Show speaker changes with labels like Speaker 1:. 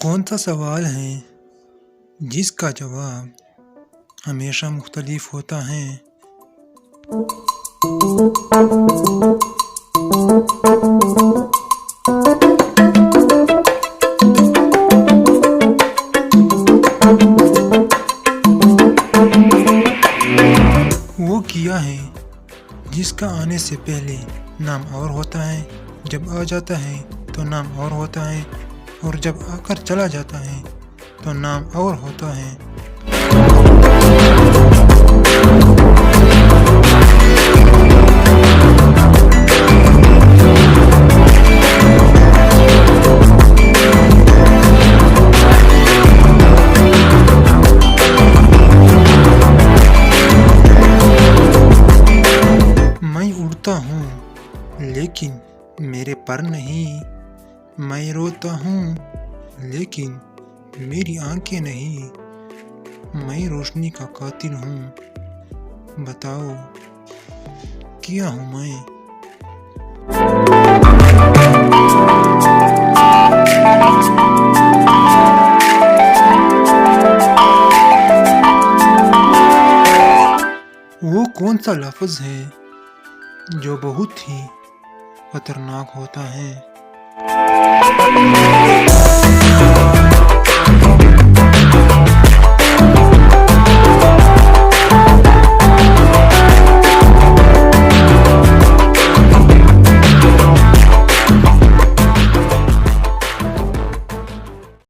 Speaker 1: कौन सा सवाल है जिसका जवाब हमेशा मुख्तलिफ होता है? वो किया है जिसका आने से पहले नाम और होता है, जब आ जाता है तो नाम और होता है, और जब आकर चला जाता है तो नाम और होता है। मैं उड़ता हूँ लेकिन मेरे पर नहीं, मैं रोता हूँ लेकिन मेरी आंखें नहीं, मैं रोशनी का कातिल हूँ, बताओ क्या हूँ मैं? वो कौन सा लफ्ज़ है जो बहुत ही खतरनाक होता है?